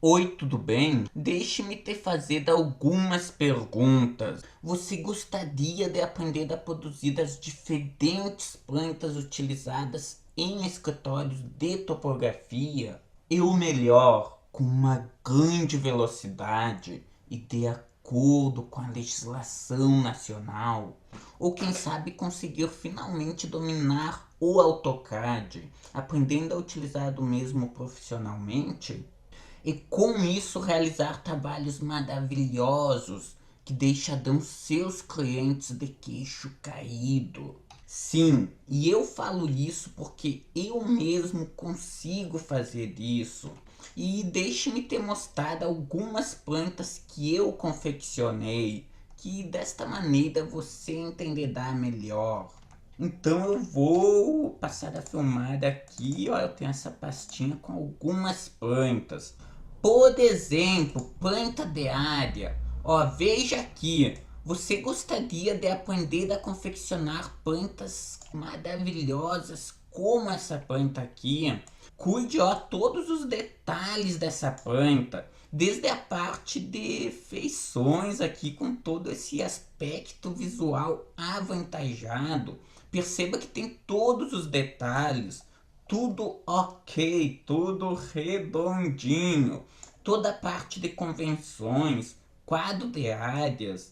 Oi, tudo bem? Deixe-me te fazer algumas perguntas. Você gostaria de aprender a produzir as diferentes plantas utilizadas em escritórios de topografia? E o melhor, com uma grande velocidade e de acordo com a legislação nacional? Ou quem sabe conseguir finalmente dominar o AutoCAD, aprendendo a utilizar o mesmo profissionalmente? E com isso realizar trabalhos maravilhosos que deixarão seus clientes de queixo caído. Sim, e eu falo isso porque eu mesmo consigo fazer isso. E deixe-me te mostrar algumas plantas que eu confeccionei, que desta maneira você entenderá melhor. Então eu vou passar a filmar aqui, ó, eu tenho essa pastinha com algumas plantas. Por exemplo, planta de área. Ó, veja aqui. Você gostaria de aprender a confeccionar plantas maravilhosas como essa planta aqui? Cuide, ó, todos os detalhes dessa planta, desde a parte de feições aqui com todo esse aspecto visual avantajado. Perceba que tem todos os detalhes, tudo ok, tudo redondinho, toda a parte de convenções, quadro de áreas,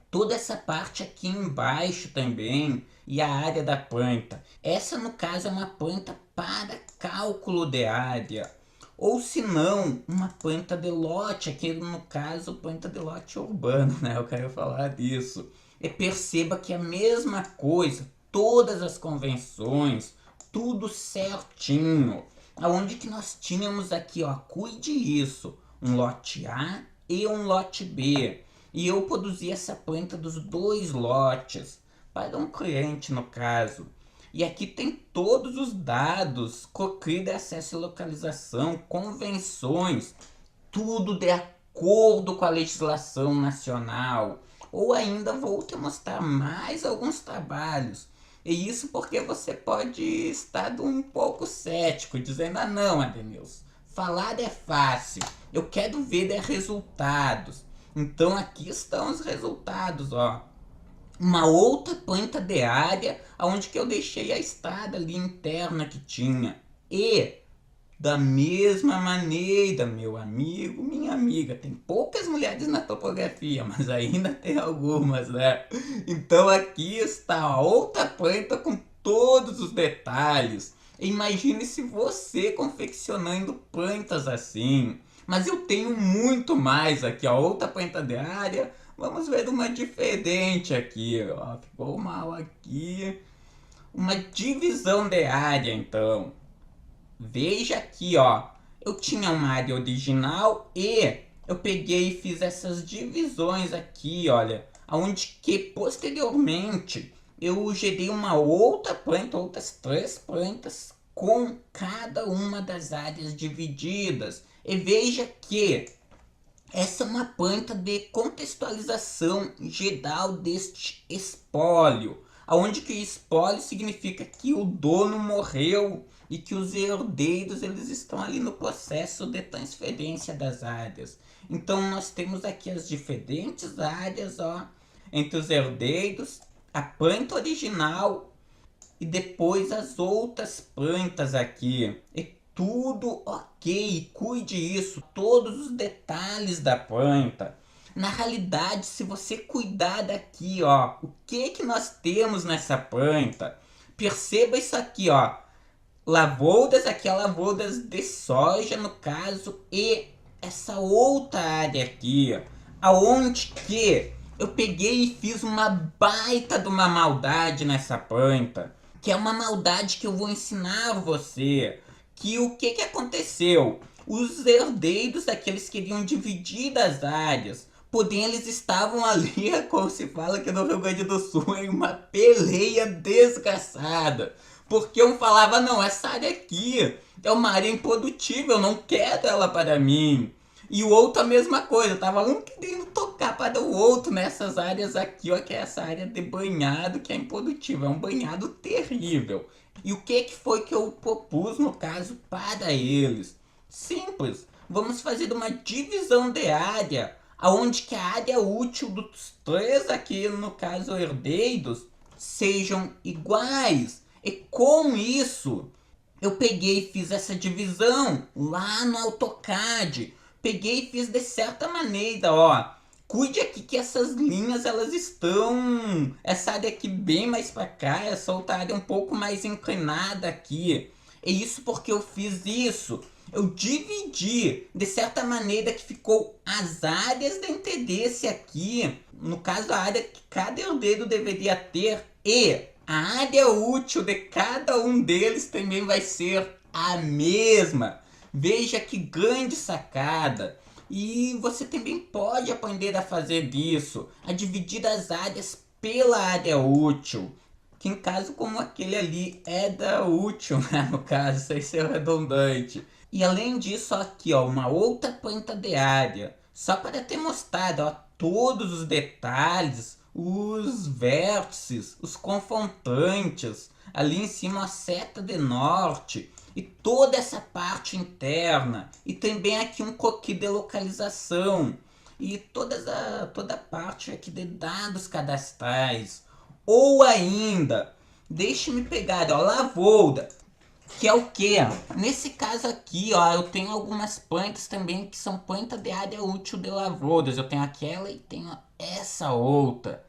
toda essa parte aqui embaixo também e a área da planta. Essa no caso é uma planta para cálculo de área. Ou se não, uma planta de lote, aqui no caso planta de lote urbano, né? Eu quero falar disso. E perceba que é a mesma coisa, todas as convenções, tudo certinho. Aonde que nós tínhamos aqui, ó, cuide isso, um lote A e um lote B. E eu produzi essa planta dos dois lotes, para um cliente no caso. E aqui tem todos os dados, COCRI de acesso e localização, convenções, tudo de acordo com a legislação nacional. Ou ainda vou te mostrar mais alguns trabalhos. E isso porque você pode estar um pouco cético, dizendo, ah não, Adenilson, falar é fácil, eu quero ver resultados. Então aqui estão os resultados, ó. Uma outra planta de área, onde que eu deixei a estrada ali interna que tinha. E da mesma maneira, meu amigo, minha amiga, tem poucas mulheres na topografia, mas ainda tem algumas, né? Então aqui está a outra planta com todos os detalhes. Imagine se você confeccionando plantas assim. Mas eu tenho muito mais aqui, ó, outra planta de área. Vamos ver uma diferente aqui, ó. Ficou mal aqui. Uma divisão de área, então. Veja aqui, ó. Eu tinha uma área original e eu peguei e fiz essas divisões aqui, olha. Onde que posteriormente eu gerei uma outra planta, outras três plantas com cada uma das áreas divididas. E veja que essa é uma planta de contextualização geral deste espólio, aonde que o espólio significa que o dono morreu e que os herdeiros eles estão ali no processo de transferência das áreas. Então nós temos aqui as diferentes áreas, ó, entre os herdeiros, a planta original e depois as outras plantas aqui. E tudo ok, cuide isso, todos os detalhes da planta. Na realidade, se você cuidar daqui, ó, o que que nós temos nessa planta? Perceba isso aqui, ó. Lavouras, aqui é lavouras de soja no caso, e essa outra área aqui, ó, aonde que eu peguei e fiz uma baita de uma maldade nessa planta, que é uma maldade que eu vou ensinar você. Que o que que aconteceu? Os herdeiros daqueles queriam dividir as áreas, porém eles estavam ali, como se fala aqui no Rio Grande do Sul, em uma peleia desgraçada. Porque um falava, não, essa área aqui é uma área improdutível, eu não quero ela para mim. E o outro a mesma coisa, tava um querendo tocar para o outro nessas áreas aqui, ó, que é essa área de banhado que é improdutível, é um banhado terrível. E o que que foi que eu propus no caso para eles? Simples, vamos fazer uma divisão de área, aonde que a área útil dos três aqui, no caso herdeiros, sejam iguais. E com isso, eu peguei e fiz essa divisão lá no AutoCAD. Peguei e fiz de certa maneira, ó. Cuide aqui que essas linhas elas estão, essa área aqui bem mais para cá, essa outra área um pouco mais inclinada aqui. É isso porque eu fiz isso. Eu dividi de certa maneira que ficou as áreas de interesse aqui, no caso a área que cada herdeiro deveria ter, e a área útil de cada um deles também vai ser a mesma. Veja que grande sacada. E você também pode aprender a fazer isso, a dividir as áreas pela área útil, que em caso como aquele ali é da útil, né? No caso, sem ser redundante. E além disso, aqui ó, uma outra planta de área, só para ter mostrado ó, todos os detalhes, os vértices, os confrontantes, ali em cima a seta de norte, e toda essa parte interna, e também aqui um coquille de localização, e toda a parte aqui de dados cadastrais. Ou ainda, deixe-me pegar, ó, lavoura, que é o que? Nesse caso aqui, ó, eu tenho algumas plantas também que são plantas de área útil de lavouras. Eu tenho aquela e tenho essa outra.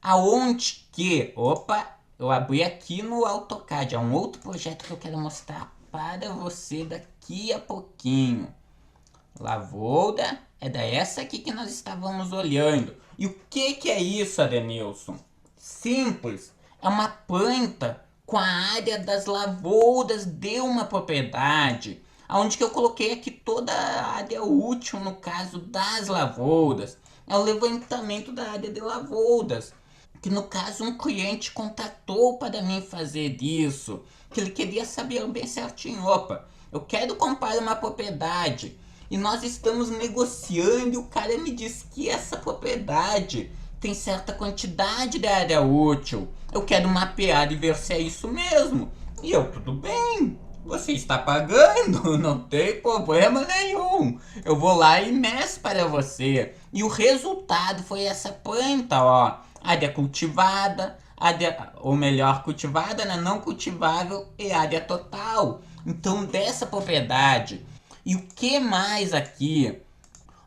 Aonde que, opa, eu abri aqui no AutoCAD, é um outro projeto que eu quero mostrar para você daqui a pouquinho. Lavoura é dessa aqui que nós estávamos olhando. E o que é isso, Adenilson? Simples, é uma planta com a área das lavouras de uma propriedade, onde que eu coloquei aqui toda a área útil no caso das lavouras. É o levantamento da área de lavouras, que no caso um cliente contatou para mim fazer isso, que ele queria saber bem certinho, opa, eu quero comprar uma propriedade e nós estamos negociando e o cara me disse que essa propriedade tem certa quantidade de área útil, eu quero mapear e ver se é isso mesmo. E eu, tudo bem, você está pagando, não tem problema nenhum. Eu vou lá e meço para você. E o resultado foi essa planta, ó. Área cultivada, área, ou melhor, cultivada, né? Não cultivável e área total. Então, dessa propriedade. E o que mais aqui?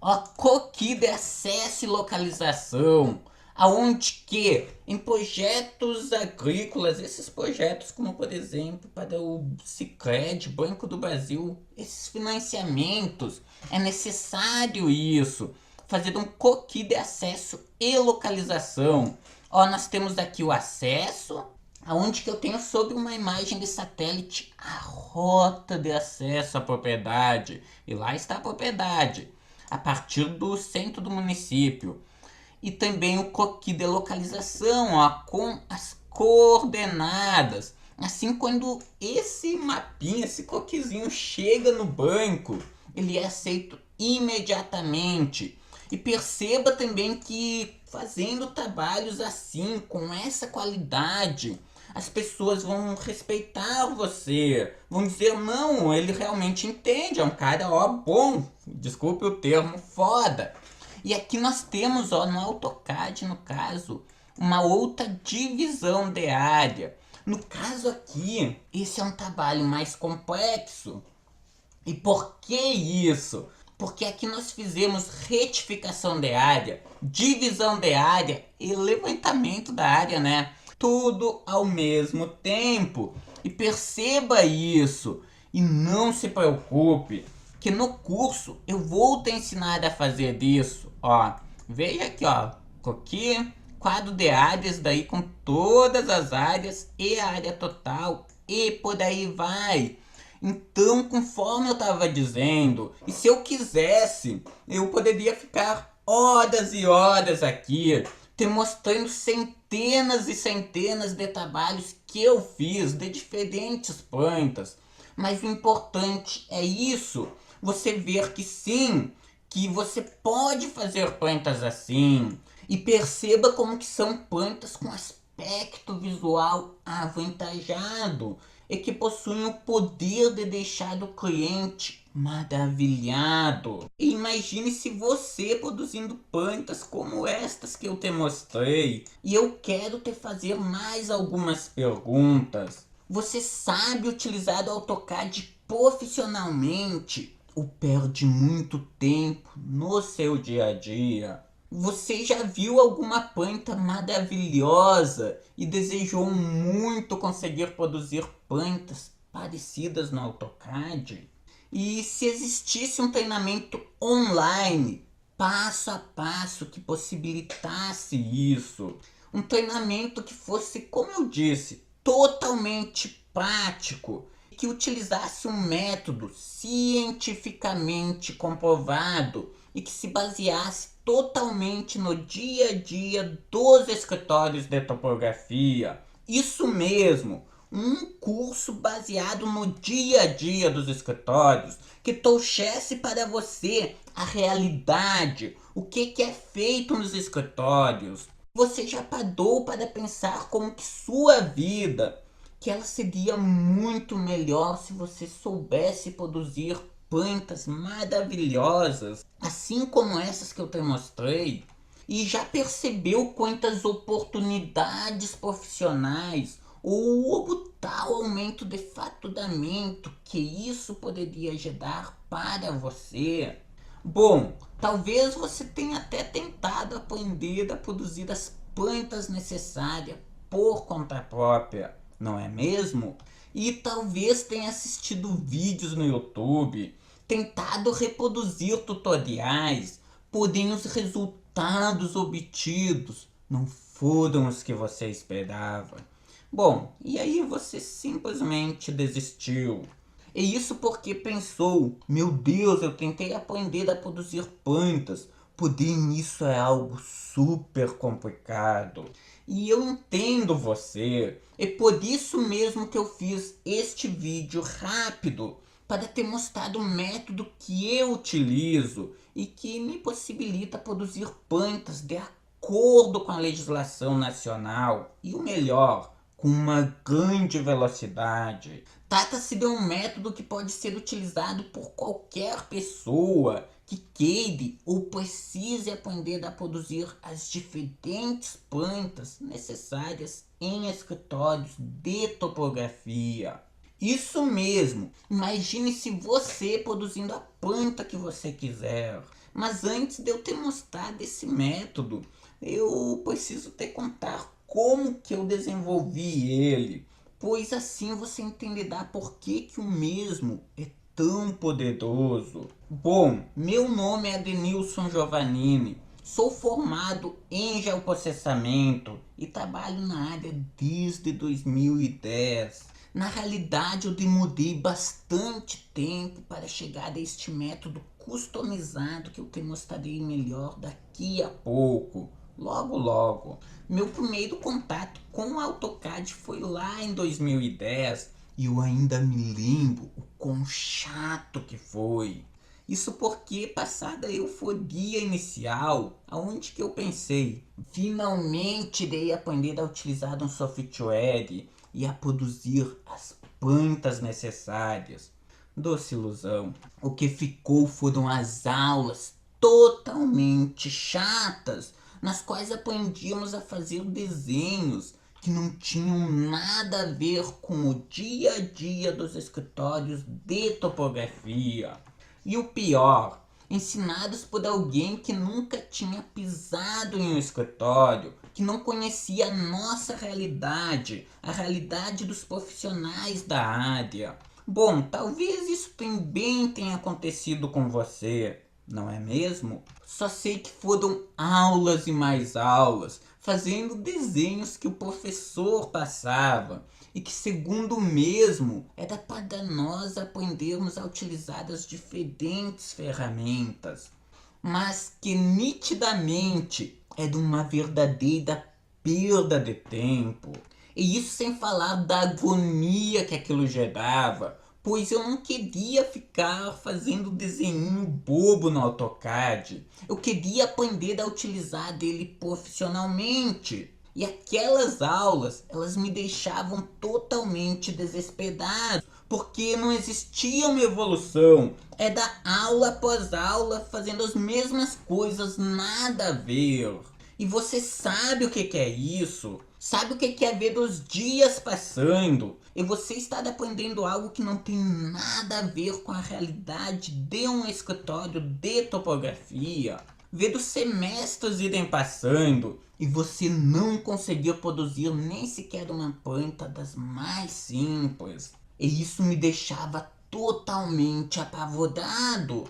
Ó, coquille de acesso e localização, aonde que em projetos agrícolas, esses projetos como por exemplo para o Sicredi, Banco do Brasil, esses financiamentos, é necessário isso, fazer um coquille de acesso e localização. Ó, nós temos aqui o acesso, aonde que eu tenho sobre uma imagem de satélite a rota de acesso à propriedade, e lá está a propriedade a partir do centro do município. E também o coquille de localização, ó, com as coordenadas. Assim, quando esse mapinha, esse coquezinho chega no banco, ele é aceito imediatamente. E perceba também que fazendo trabalhos assim, com essa qualidade, as pessoas vão respeitar você, vão dizer, não, ele realmente entende, é um cara, ó, bom, desculpe o termo, foda. E aqui nós temos, ó, no AutoCAD, no caso, uma outra divisão de área. No caso aqui, esse é um trabalho mais complexo. E por que isso? Porque aqui nós fizemos retificação de área, divisão de área e levantamento da área, né? Tudo ao mesmo tempo. E perceba isso. E não se preocupe, que no curso eu vou te ensinar a fazer isso. Ó, veja aqui, ó. Aqui, quadro de áreas, daí com todas as áreas e a área total. E por aí vai. Então, conforme eu estava dizendo, e se eu quisesse, eu poderia ficar horas e horas aqui, te mostrando centenas e centenas de trabalhos que eu fiz de diferentes plantas. Mas o importante é isso, você ver que sim, que você pode fazer plantas assim. E perceba como que são plantas com aspecto visual avantajado e que possuem o poder de deixar o cliente maravilhado. E imagine se você produzindo plantas como estas que eu te mostrei. E eu quero te fazer mais algumas perguntas. Você sabe utilizar o AutoCAD profissionalmente ou perde muito tempo no seu dia a dia? Você já viu alguma planta maravilhosa e desejou muito conseguir produzir plantas parecidas no AutoCAD? E se existisse um treinamento online, passo a passo, que possibilitasse isso, um treinamento que fosse, como eu disse, totalmente prático, que utilizasse um método cientificamente comprovado e que se baseasse totalmente no dia a dia dos escritórios de topografia. Isso mesmo, um curso baseado no dia a dia dos escritórios, que trouxesse para você a realidade, o que é feito nos escritórios. Você já parou para pensar como que sua vida, que ela seria muito melhor se você soubesse produzir plantas maravilhosas, assim como essas que eu te mostrei? E já percebeu quantas oportunidades profissionais ou o tal aumento de faturamento que isso poderia gerar para você? Bom, talvez você tenha até tentado aprender a produzir as plantas necessárias por conta própria, não é mesmo? E talvez tenha assistido vídeos no YouTube, tentado reproduzir tutoriais, porém os resultados obtidos não foram os que você esperava. Bom, e aí você simplesmente desistiu. E isso porque pensou: meu Deus, eu tentei aprender a produzir plantas, porém isso é algo super complicado. E eu entendo você, é por isso mesmo que eu fiz este vídeo rápido, para ter mostrado o método que eu utilizo e que me possibilita produzir plantas de acordo com a legislação nacional e, o melhor, com uma grande velocidade. Trata-se de um método que pode ser utilizado por qualquer pessoa que queira ou precise aprender a produzir as diferentes plantas necessárias em escritórios de topografia. Isso mesmo, imagine se você produzindo a planta que você quiser. Mas antes de eu te mostrar desse método, eu preciso te contar como que eu desenvolvi ele, pois assim você entenderá por que o mesmo é tão poderoso. Bom, meu nome é Adenilson Giovannini, sou formado em geoprocessamento e trabalho na área desde 2010. Na realidade, eu demorei bastante tempo para chegar a este método customizado que eu te mostrarei melhor daqui a pouco. Logo, logo. Meu primeiro contato com o AutoCAD foi lá em 2010 e eu ainda me lembro o quão chato que foi. Isso porque, passada a euforia inicial, aonde que eu pensei, finalmente irei aprender a utilizar um software e a produzir as plantas necessárias. Doce ilusão. O que ficou foram as aulas totalmente chatas, nas quais aprendíamos a fazer desenhos que não tinham nada a ver com o dia a dia dos escritórios de topografia. E o pior, ensinados por alguém que nunca tinha pisado em um escritório, que não conhecia a nossa realidade, a realidade dos profissionais da área. Bom, talvez isso também tenha acontecido com você, não é mesmo? Só sei que foram aulas e mais aulas, fazendo desenhos que o professor passava e que, segundo o mesmo, era para nós aprendermos a utilizar as diferentes ferramentas, mas que nitidamente era uma verdadeira perda de tempo. E isso sem falar da agonia que aquilo gerava, pois eu não queria ficar fazendo desenho bobo no AutoCAD. Eu queria aprender a utilizar dele profissionalmente. E aquelas aulas, elas me deixavam totalmente desesperado, porque não existia uma evolução. É da aula após aula, fazendo as mesmas coisas, nada a ver. E você sabe o que é isso? Sabe o que é ver os dias passando? E você está aprendendo algo que não tem nada a ver com a realidade de um escritório de topografia. Ver os semestres irem passando e você não conseguir produzir nem sequer uma planta das mais simples. E isso me deixava totalmente apavorado,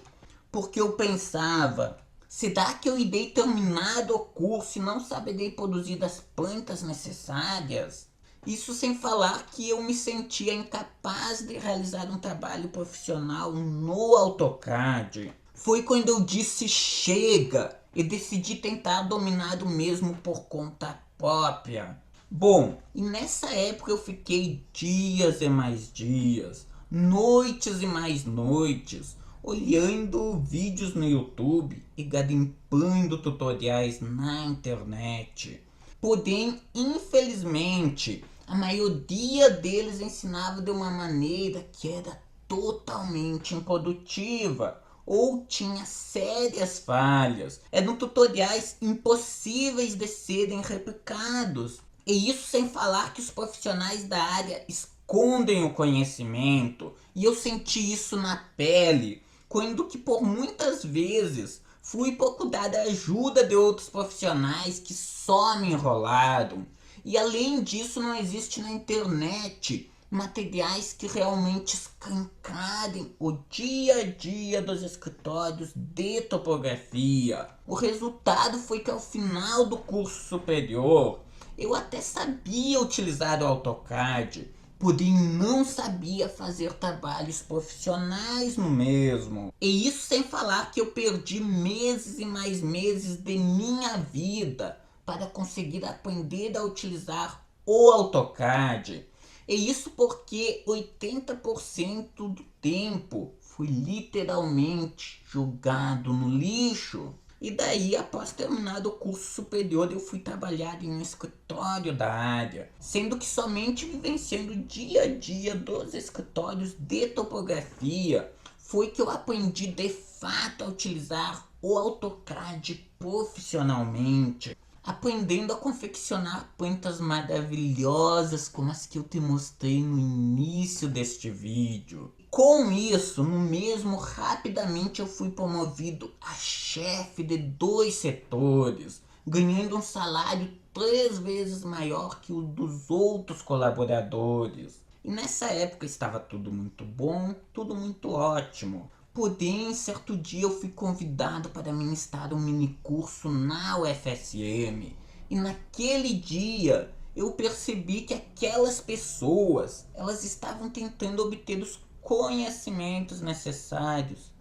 porque eu pensava, será que eu irei terminar o curso e não saberei produzir as plantas necessárias? Isso sem falar que eu me sentia incapaz de realizar um trabalho profissional no AutoCAD. Foi quando eu disse chega e decidi tentar dominar o mesmo por conta própria. Bom, e nessa época eu fiquei dias e mais dias, noites e mais noites, olhando vídeos no YouTube e garimpando tutoriais na internet. Porém, infelizmente, a maioria deles ensinava de uma maneira que era totalmente improdutiva ou tinha sérias falhas. Eram tutoriais impossíveis de serem replicados. E isso sem falar que os profissionais da área escondem o conhecimento. E eu senti isso na pele, quando que por muitas vezes fui procurar a ajuda de outros profissionais que só me enrolaram. E além disso, não existe na internet materiais que realmente escancarem o dia a dia dos escritórios de topografia. O resultado foi que ao final do curso superior, eu até sabia utilizar o AutoCAD, porém não sabia fazer trabalhos profissionais no mesmo. E isso sem falar que eu perdi meses e mais meses de minha vida para conseguir aprender a utilizar o AutoCAD. E isso porque 80% do tempo foi literalmente jogado no lixo. E daí, após terminar o curso superior, eu fui trabalhar em um escritório da área, sendo que somente vivenciando o dia a dia dos escritórios de topografia foi que eu aprendi de fato a utilizar o AutoCAD profissionalmente, aprendendo a confeccionar plantas maravilhosas como as que eu te mostrei no início deste vídeo. Com isso, no mesmo, rapidamente eu fui promovido a chefe de 2 setores, ganhando um salário 3 vezes maior que o dos outros colaboradores. E nessa época estava tudo muito bom, tudo muito ótimo. Porém, certo dia eu fui convidado para ministrar um mini curso na UFSM. E naquele dia eu percebi que aquelas pessoas, elas estavam tentando obter os conhecimentos necessários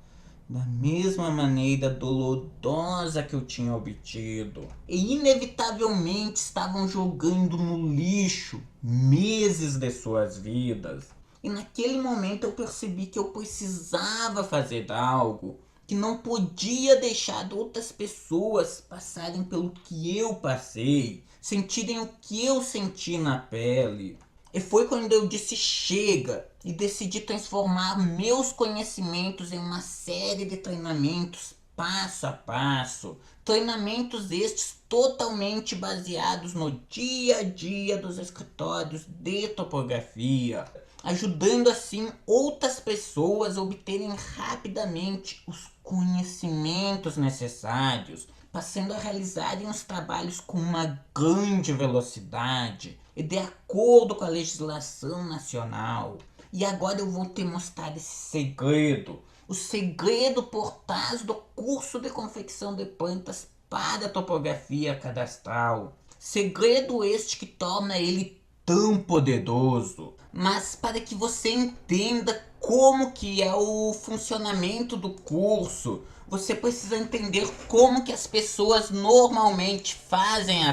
da mesma maneira dolorosa que eu tinha obtido. E inevitavelmente estavam jogando no lixo meses de suas vidas. E naquele momento eu percebi que eu precisava fazer algo, que não podia deixar outras pessoas passarem pelo que eu passei, sentirem o que eu senti na pele. E foi quando eu disse chega e decidi transformar meus conhecimentos em uma série de treinamentos passo a passo. Treinamentos estes totalmente baseados no dia a dia dos escritórios de topografia, ajudando assim outras pessoas a obterem rapidamente os conhecimentos necessários, passando a realizarem os trabalhos com uma grande velocidade e de acordo com a legislação nacional. E agora eu vou te mostrar esse segredo, o segredo por trás do curso de confecção de plantas para topografia cadastral. Segredo este que torna ele tão poderoso. Mas para que você entenda como que é o funcionamento do curso, você precisa entender como que as pessoas normalmente fazem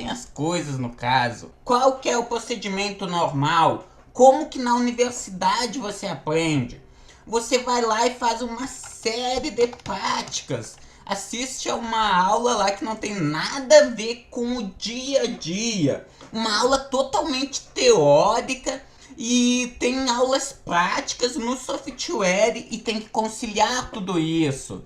as coisas no caso. Qual que é o procedimento normal? Como que na universidade você aprende? Você vai lá e faz uma série de práticas. Assiste a uma aula lá que não tem nada a ver com o dia a dia. Uma aula totalmente teórica e tem aulas práticas no software e tem que conciliar tudo isso.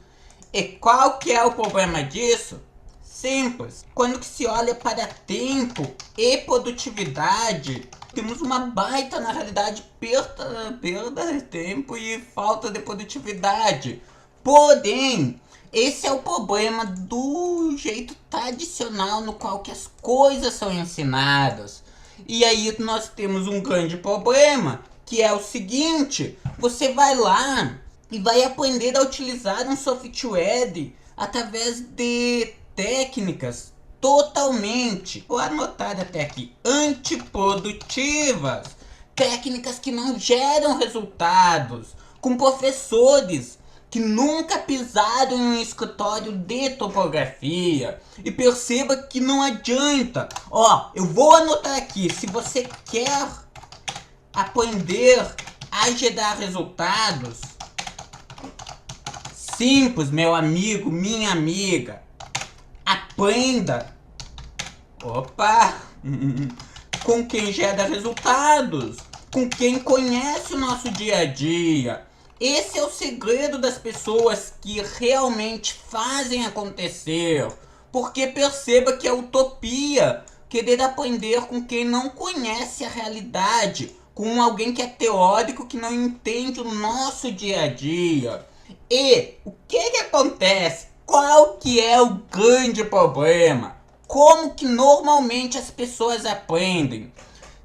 E qual que é o problema disso? Simples. Quando que se olha para tempo e produtividade, temos uma baita, na realidade, perda de tempo e falta de produtividade. Porém, esse é o problema do jeito tradicional no qual que as coisas são ensinadas. E aí nós temos um grande problema, que é o seguinte: você vai lá e vai aprender a utilizar um software através de técnicas totalmente, vou anotar até aqui, antiprodutivas, técnicas que não geram resultados, com professores que nunca pisaram em um escritório de topografia. E perceba que não adianta. Ó, eu vou anotar aqui, se você quer aprender a gerar resultados, simples, meu amigo, minha amiga, aprenda, com quem gera resultados, com quem conhece o nosso dia a dia. Esse é o segredo das pessoas que realmente fazem acontecer. Porque perceba que é utopia querer aprender com quem não conhece a realidade, com alguém que é teórico, que não entende o nosso dia a dia. E o que acontece? Qual que é o grande problema? Como que normalmente as pessoas aprendem?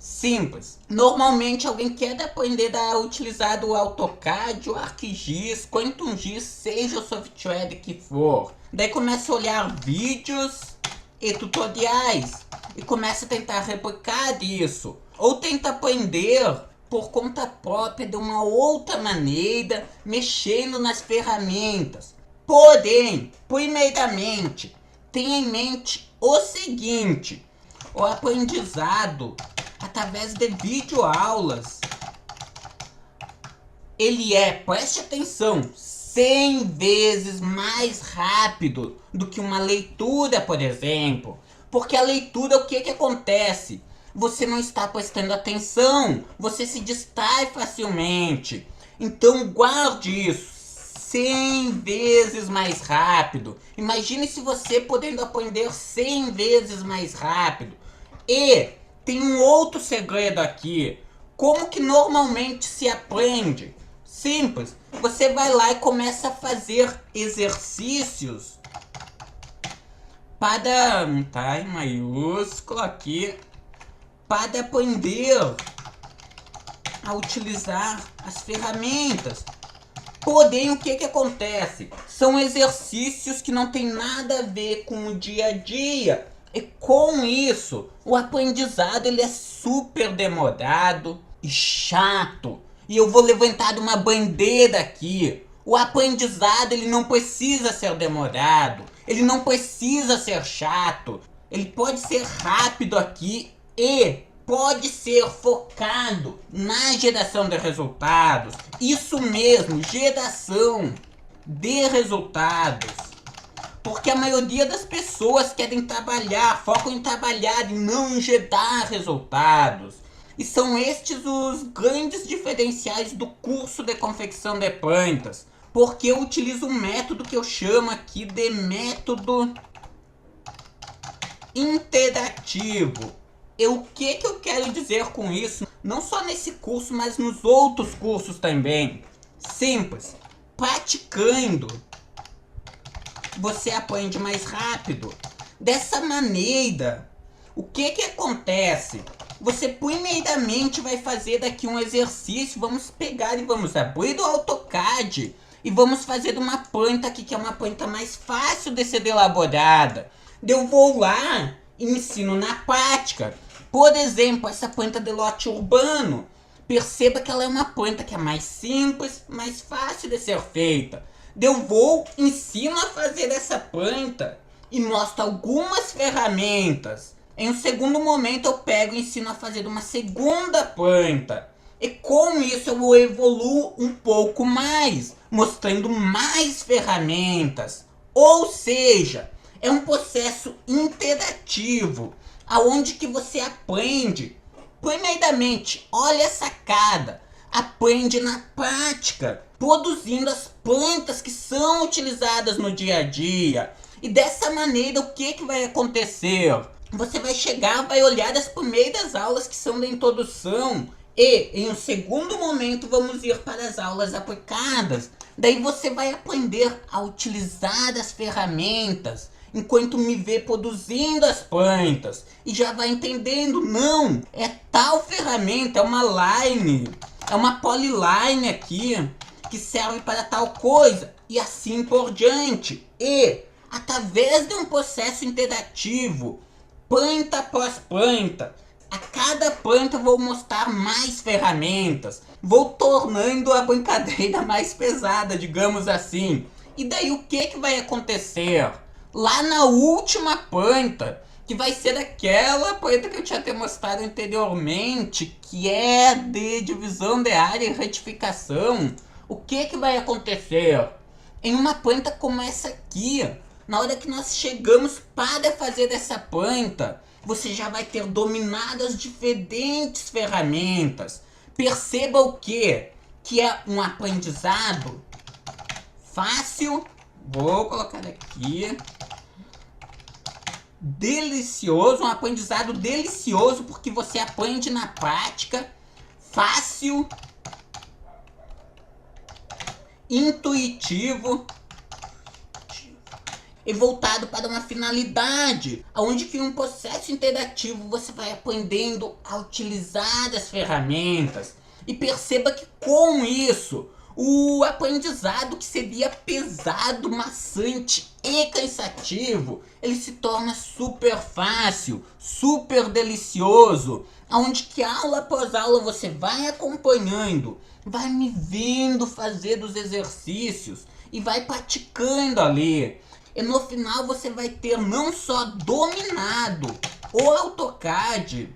Simples. Normalmente alguém quer aprender a utilizar o AutoCAD, o ArcGIS, QuantumGIS, seja o software que for. Daí começa a olhar vídeos e tutoriais e começa a tentar replicar isso. Ou tenta aprender por conta própria de uma outra maneira, mexendo nas ferramentas. Porém, primeiramente, tenha em mente o seguinte: o aprendizado através de videoaulas, ele é, preste atenção, 100 vezes mais rápido do que uma leitura, por exemplo. Porque a leitura, o que acontece? Você não está prestando atenção, você se distrai facilmente. Então guarde isso, 100 vezes mais rápido. Imagine se você podendo aprender 100 vezes mais rápido. E tem um outro segredo aqui. Como que normalmente se aprende? Simples. Você vai lá e começa a fazer exercícios para, tá em maiúsculo aqui, para aprender a utilizar as ferramentas. Porém, o que acontece? São exercícios que não tem nada a ver com o dia a dia. E com isso, o aprendizado ele é super demorado e chato. E eu vou levantar uma bandeira aqui. O aprendizado ele não precisa ser demorado. Ele não precisa ser chato. Ele pode ser rápido aqui e pode ser focado na geração de resultados. Isso mesmo, geração de resultados. Porque a maioria das pessoas querem trabalhar, focam em trabalhar e não em gerar resultados. E são estes os grandes diferenciais do curso de confecção de plantas. Porque eu utilizo um método que eu chamo aqui de método interativo. E o que eu quero dizer com isso? Não só nesse curso, mas nos outros cursos também. Simples. Praticando, você aprende mais rápido. Dessa maneira, o que acontece? Você primeiramente vai fazer daqui um exercício. Vamos pegar e vamos abrir o AutoCAD e vamos fazer uma planta aqui, que é uma planta mais fácil de ser elaborada. Eu vou lá e ensino na prática. Por exemplo, essa planta de lote urbano. Perceba que ela é uma planta que é mais simples, mais fácil de ser feita. Eu vou, ensino a fazer essa planta e mostro algumas ferramentas. Em um segundo momento eu pego e ensino a fazer uma segunda planta. E com isso eu evoluo um pouco mais, mostrando mais ferramentas. Ou seja, é um processo interativo, aonde que você aprende Primeiramente, olha a sacada. Aprende na prática, produzindo as plantas que são utilizadas no dia a dia. E dessa maneira, o que vai acontecer? Você vai chegar, vai olhar as primeiras aulas que são da introdução e, em um segundo momento, vamos ir para as aulas aplicadas. Daí você vai aprender a utilizar as ferramentas, enquanto me vê produzindo as plantas. E já vai entendendo, não, é tal ferramenta, é uma line, é uma polyline aqui, que serve para tal coisa, e assim por diante. E, através de um processo interativo, planta após planta, a cada planta vou mostrar mais ferramentas, vou tornando a brincadeira mais pesada, digamos assim. E daí o que vai acontecer? Lá na última planta, que vai ser aquela planta que eu tinha até mostrado anteriormente, que é de divisão de área e retificação, o que vai acontecer? Em uma planta como essa aqui, na hora que nós chegamos para fazer essa planta, você já vai ter dominado as diferentes ferramentas. Perceba o que? Que é um aprendizado fácil, vou colocar aqui, delicioso, um aprendizado delicioso, porque você aprende na prática, fácil, intuitivo e voltado para uma finalidade, onde que em um processo interativo você vai aprendendo a utilizar as ferramentas. E perceba que com isso, o aprendizado que seria pesado, maçante e cansativo, ele se torna super fácil, super delicioso, onde que aula após aula você vai acompanhando, vai me vendo fazer os exercícios e vai praticando ali. E no final você vai ter não só dominado o AutoCAD,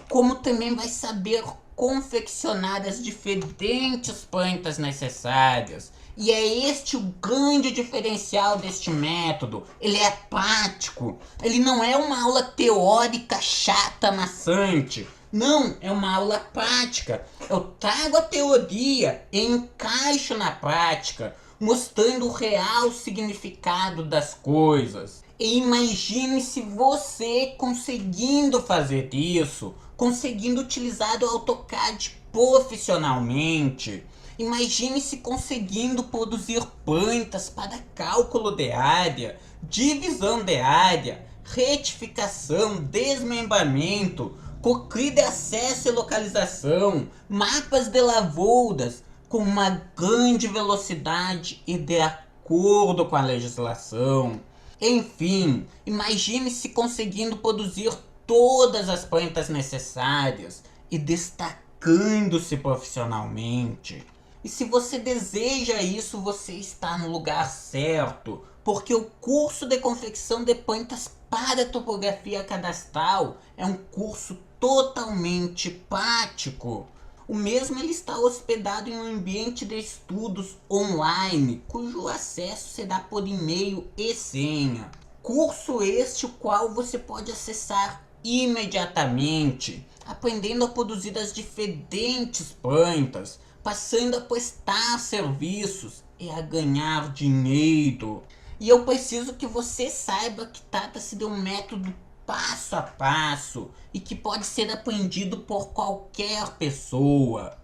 como também vai saber confeccionar as diferentes plantas necessárias. E é este o grande diferencial deste método. Ele é prático. Ele não é uma aula teórica chata, maçante. Não, é uma aula prática. Eu trago a teoria e encaixo na prática, mostrando o real significado das coisas. E imagine se você conseguindo fazer isso, conseguindo utilizar o AutoCAD profissionalmente. Imagine se conseguindo produzir plantas para cálculo de área, divisão de área, retificação, desmembramento, cocri de acesso e localização, mapas de lavouras, com uma grande velocidade e de acordo com a legislação. Enfim, imagine-se conseguindo produzir todas as plantas necessárias e destacando-se profissionalmente. E se você deseja isso, você está no lugar certo, porque o curso de confecção de plantas para topografia cadastral é um curso totalmente prático. O mesmo ele está hospedado em um ambiente de estudos online, cujo acesso se dá por e-mail e senha. Curso este o qual você pode acessar imediatamente, aprendendo a produzir as diferentes plantas, passando a prestar serviços e a ganhar dinheiro. E eu preciso que você saiba que trata-se de um método passo a passo e que pode ser aprendido por qualquer pessoa.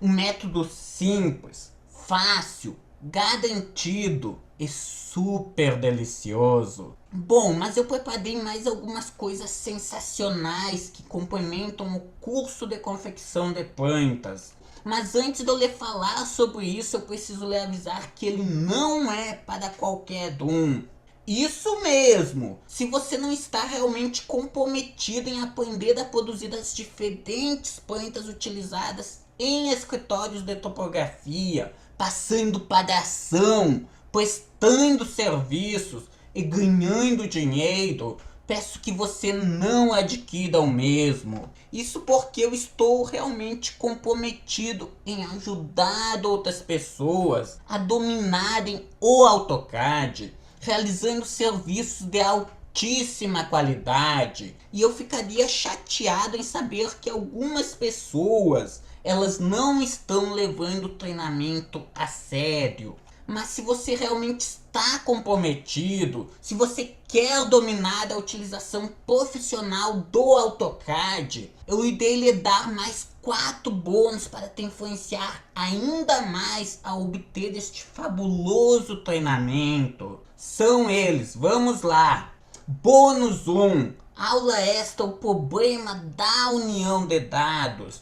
Um método simples, fácil, garantido e super delicioso. Bom, mas eu preparei mais algumas coisas sensacionais que complementam o curso de confecção de plantas. Mas antes de eu lhe falar sobre isso, eu preciso lhe avisar que ele não é para qualquer um. Isso mesmo! Se você não está realmente comprometido em aprender a produzir as diferentes plantas utilizadas em escritórios de topografia, passando para a ação, prestando serviços e ganhando dinheiro, peço que você não adquira o mesmo. Isso porque eu estou realmente comprometido em ajudar outras pessoas a dominarem o AutoCAD, realizando serviços de altíssima altíssima qualidade. E eu ficaria chateado em saber que algumas pessoas, elas não estão levando o treinamento a sério. Mas se você realmente está comprometido, se você quer dominar a utilização profissional do AutoCAD, eu irei lhe dar mais 4 bônus para te influenciar ainda mais a obter este fabuloso treinamento. São eles, vamos lá. Bônus 1. Aula extra, o problema da união de dados.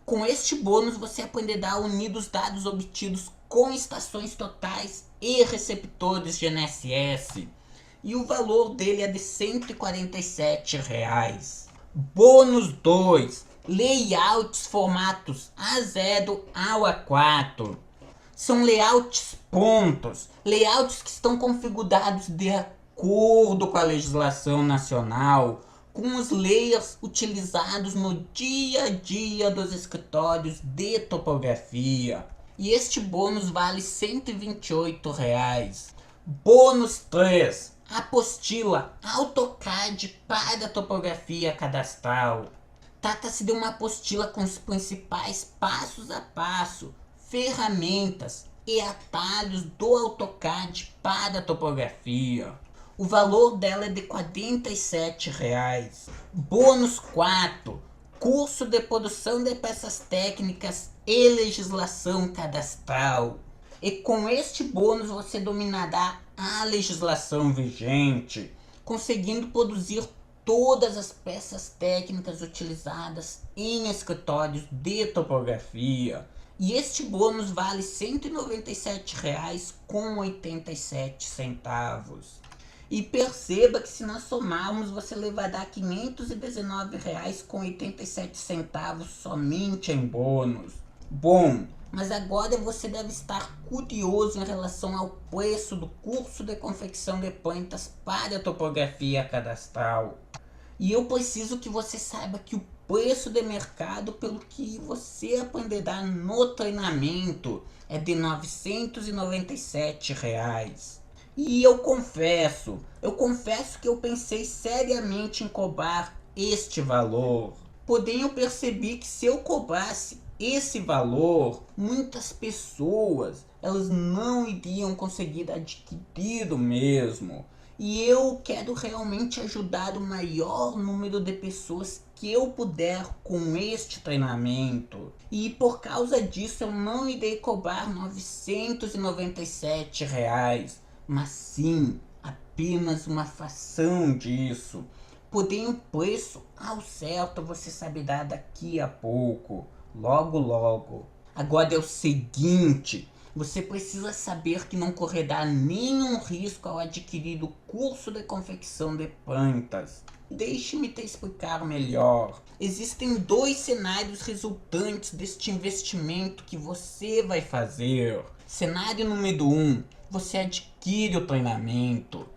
Com este bônus você aprenderá a unir os dados obtidos com estações totais e receptores de NSS. E o valor dele é de R$ 147. Bônus 2. Layouts formatos A0 ao A4. São layouts prontos. Layouts que estão configurados de acordo com a legislação nacional, com os layers utilizados no dia a dia dos escritórios de topografia. E este bônus vale R$ 128. Bônus 3. Apostila AutoCAD para topografia cadastral. Trata-se de uma apostila com os principais passos a passo, ferramentas e atalhos do AutoCAD para topografia. O valor dela é de R$ 47. Bônus 4. Curso de produção de peças técnicas e legislação cadastral. E com este bônus você dominará a legislação vigente, conseguindo produzir todas as peças técnicas utilizadas em escritórios de topografia. E este bônus vale R$ 197,87. E perceba que se nós somarmos, você levará R$ 519,87 somente em bônus. Bom, mas agora você deve estar curioso em relação ao preço do curso de confecção de plantas para topografia cadastral. E eu preciso que você saiba que o preço de mercado pelo que você aprenderá no treinamento é de R$ 997. E eu confesso que eu pensei seriamente em cobrar este valor. Porém eu percebi que se eu cobrasse esse valor, muitas pessoas elas não iriam conseguir adquirir o mesmo. E eu quero realmente ajudar o maior número de pessoas que eu puder com este treinamento. E por causa disso eu não irei cobrar R$ 997. Mas sim, apenas uma fração disso. Porém o preço ao certo você saberá daqui a pouco, logo logo. Agora é o seguinte, você precisa saber que não correrá nenhum risco ao adquirir o curso de confecção de plantas. Deixe-me te explicar melhor. Existem 2 cenários resultantes deste investimento que você vai fazer. Cenário número 1. Você adquire o treinamento.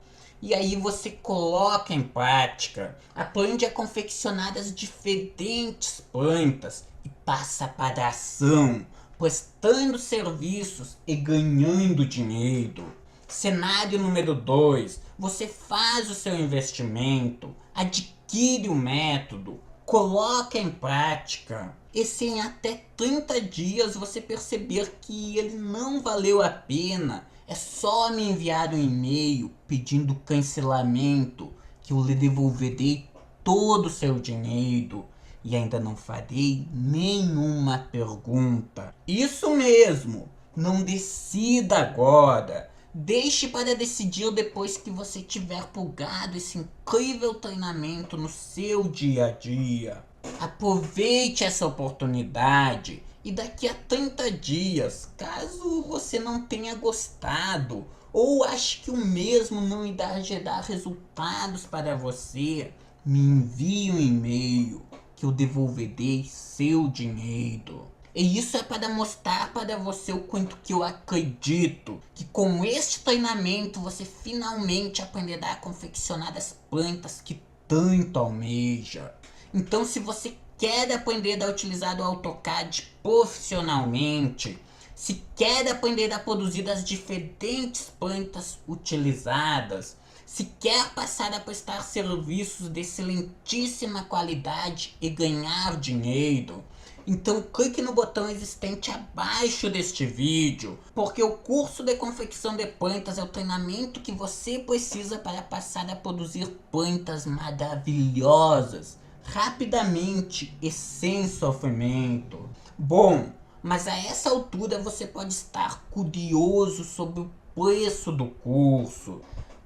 E aí você coloca em prática. Aprende a confeccionar as diferentes plantas. E passa para a ação, prestando serviços e ganhando dinheiro. Cenário número 2. Você faz o seu investimento, adquire o método, coloca em prática. E se em até 30 dias você perceber que ele não valeu a pena, é só me enviar um e-mail pedindo cancelamento que eu lhe devolverei todo o seu dinheiro. E ainda não farei nenhuma pergunta. Isso mesmo, não decida agora. Deixe para decidir depois que você tiver plugado esse incrível treinamento no seu dia a dia. Aproveite essa oportunidade e daqui a 30 dias, caso você não tenha gostado ou ache que o mesmo não irá gerar resultados para você, me envie um e-mail que eu devolverei seu dinheiro. E isso é para mostrar para você o quanto que eu acredito que com este treinamento você finalmente aprenderá a confeccionar as plantas que tanto almeja. Então se você quer aprender a utilizar o AutoCAD profissionalmente, se quer aprender a produzir as diferentes plantas utilizadas, Se quer passar a prestar serviços de excelentíssima qualidade e ganhar dinheiro, então clique no botão existente abaixo deste vídeo, porque o curso de confecção de plantas é o treinamento que você precisa para passar a produzir plantas maravilhosas, rapidamente e sem sofrimento. Bom, mas a essa altura você pode estar curioso sobre o preço do curso.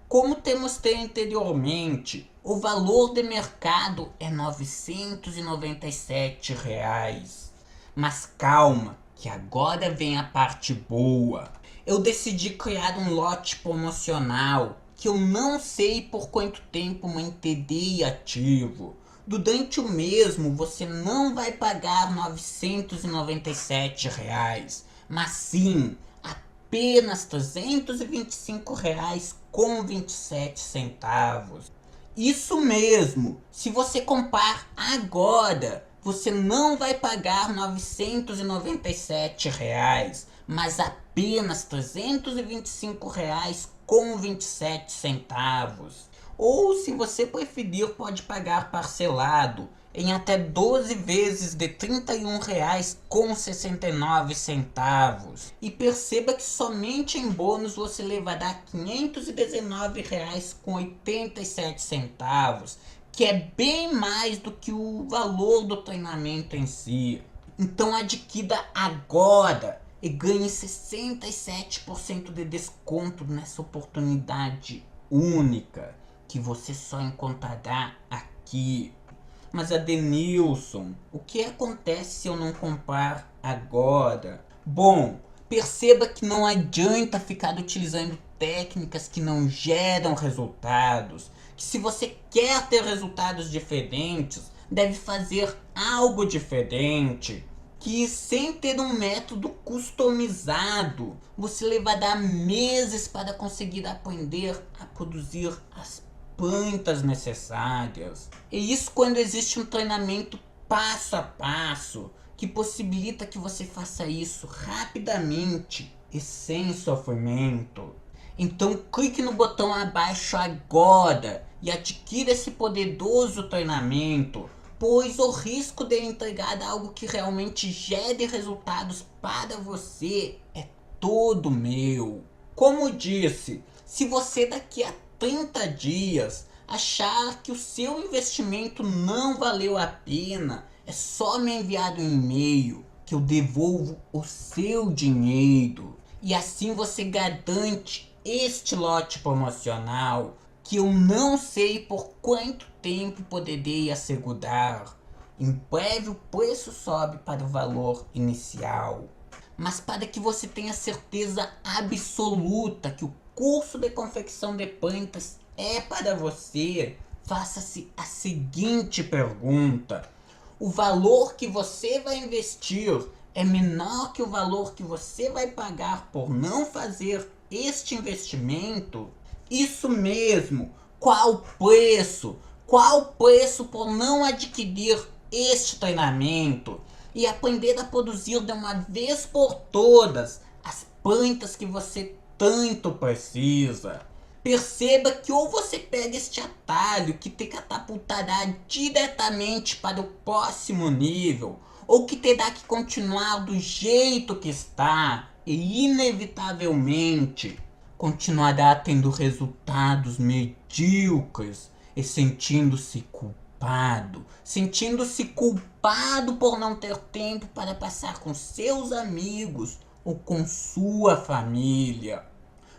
Como te mostrei anteriormente, o valor de mercado é R$ 997. Mas calma, que agora vem a parte boa. Eu decidi criar um lote promocional que eu não sei por quanto tempo manterei ativo. Durante o mesmo você não vai pagar R$ 997, mas sim apenas R$ 325,27. Isso mesmo, se você comprar agora, você não vai pagar R$ 997, mas apenas R$ 325,27. Ou, se você preferir, pode pagar parcelado em até 12 vezes de R$ 31,69. E perceba que somente em bônus você levará R$ 519,87, que é bem mais do que o valor do treinamento em si. Então adquira agora e ganhe 67% de desconto nessa oportunidade única que você só encontrará aqui. Mas Adenilson, o que acontece se eu não comprar agora? Bom, perceba que não adianta ficar utilizando técnicas que não geram resultados. Que se você quer ter resultados diferentes, deve fazer algo diferente. Que sem ter um método customizado, você levará meses para conseguir aprender a produzir as plantas necessárias. E isso quando existe um treinamento passo a passo que possibilita que você faça isso rapidamente e sem sofrimento. Então clique no botão abaixo agora e adquira esse poderoso treinamento, pois o risco de entregar algo que realmente gere resultados para você é todo meu. Como disse, se você daqui a 30 dias achar que o seu investimento não valeu a pena, é só me enviar um e-mail que eu devolvo o seu dinheiro. E assim você garante este lote promocional que eu não sei por quanto tempo poderei assegurar. Em breve o preço sobe para o valor inicial. Mas para que você tenha certeza absoluta que o curso de confecção de plantas é para você, faça-se a seguinte pergunta: o valor que você vai investir é menor que o valor que você vai pagar por não fazer este investimento? Isso mesmo, qual preço? Qual preço por não adquirir este treinamento e aprender a produzir de uma vez por todas as plantas que você tanto precisa? Perceba que ou você pega este atalho que te catapultará diretamente para o próximo nível, ou que terá que continuar do jeito que está e inevitavelmente continuará tendo resultados medíocres e sentindo-se culpado por não ter tempo para passar com seus amigos ou com sua família.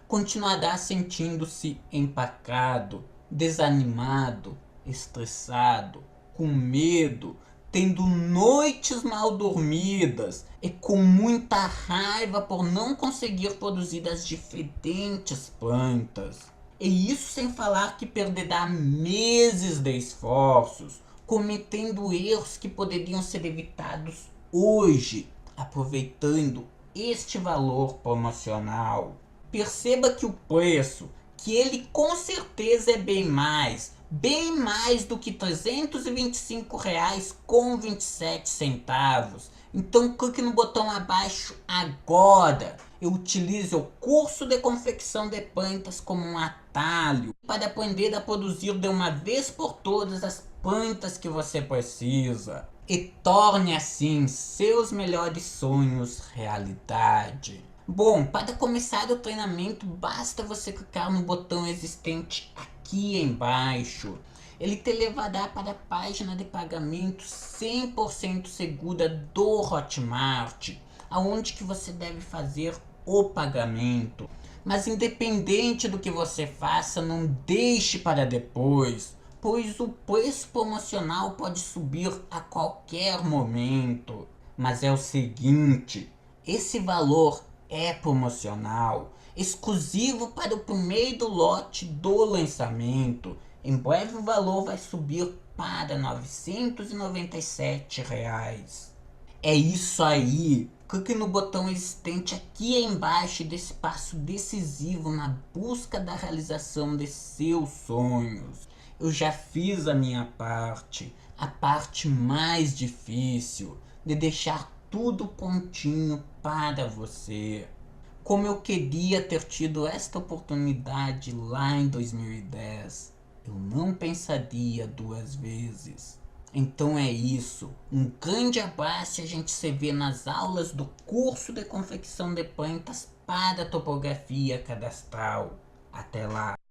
Continuará sentindo-se empacado, desanimado, estressado, com medo, tendo noites mal dormidas e com muita raiva por não conseguir produzir as diferentes plantas. E isso sem falar que perderá meses de esforços, cometendo erros que poderiam ser evitados hoje, aproveitando este valor promocional. Perceba que o preço, que ele com certeza é bem mais do que R$ 325,27. Então clique no botão abaixo agora e utilize o curso de confecção de plantas como um atalho para aprender a produzir de uma vez por todas as plantas que você precisa e torne assim seus melhores sonhos realidade. Bom, para começar o treinamento basta você clicar no botão existente aqui embaixo. Ele te levará para a página de pagamento 100% segura do Hotmart, aonde que você deve fazer o pagamento. Mas independente do que você faça, não deixe para depois, pois o preço promocional pode subir a qualquer momento. Mas é o seguinte, esse valor é promocional, exclusivo para o primeiro lote do lançamento. Em breve o valor vai subir para R$ 997. É isso aí. Clique no botão existente aqui embaixo e dê esse passo decisivo na busca da realização de seus sonhos. Eu já fiz a minha parte, a parte mais difícil, de deixar tudo prontinho para você. Como eu queria ter tido esta oportunidade lá em 2010, eu não pensaria duas vezes. Então é isso, um grande abraço e a gente se vê nas aulas do curso de confecção de plantas para topografia cadastral. Até lá!